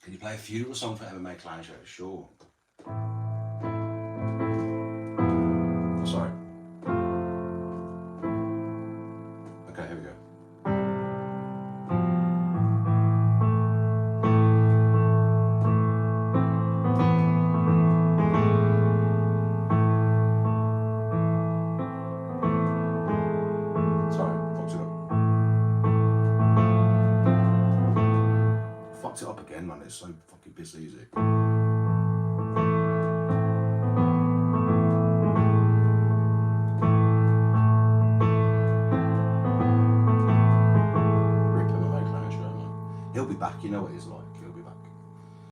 Can you play a funeral song for MMA Clown Show? Sure. Oh, sorry. Okay, here we go. Sorry, fucked it up. Fucked it up again, man. It's so fucking piss easy. Rip MMA Clown Show, man. He'll be back, you know what he's like.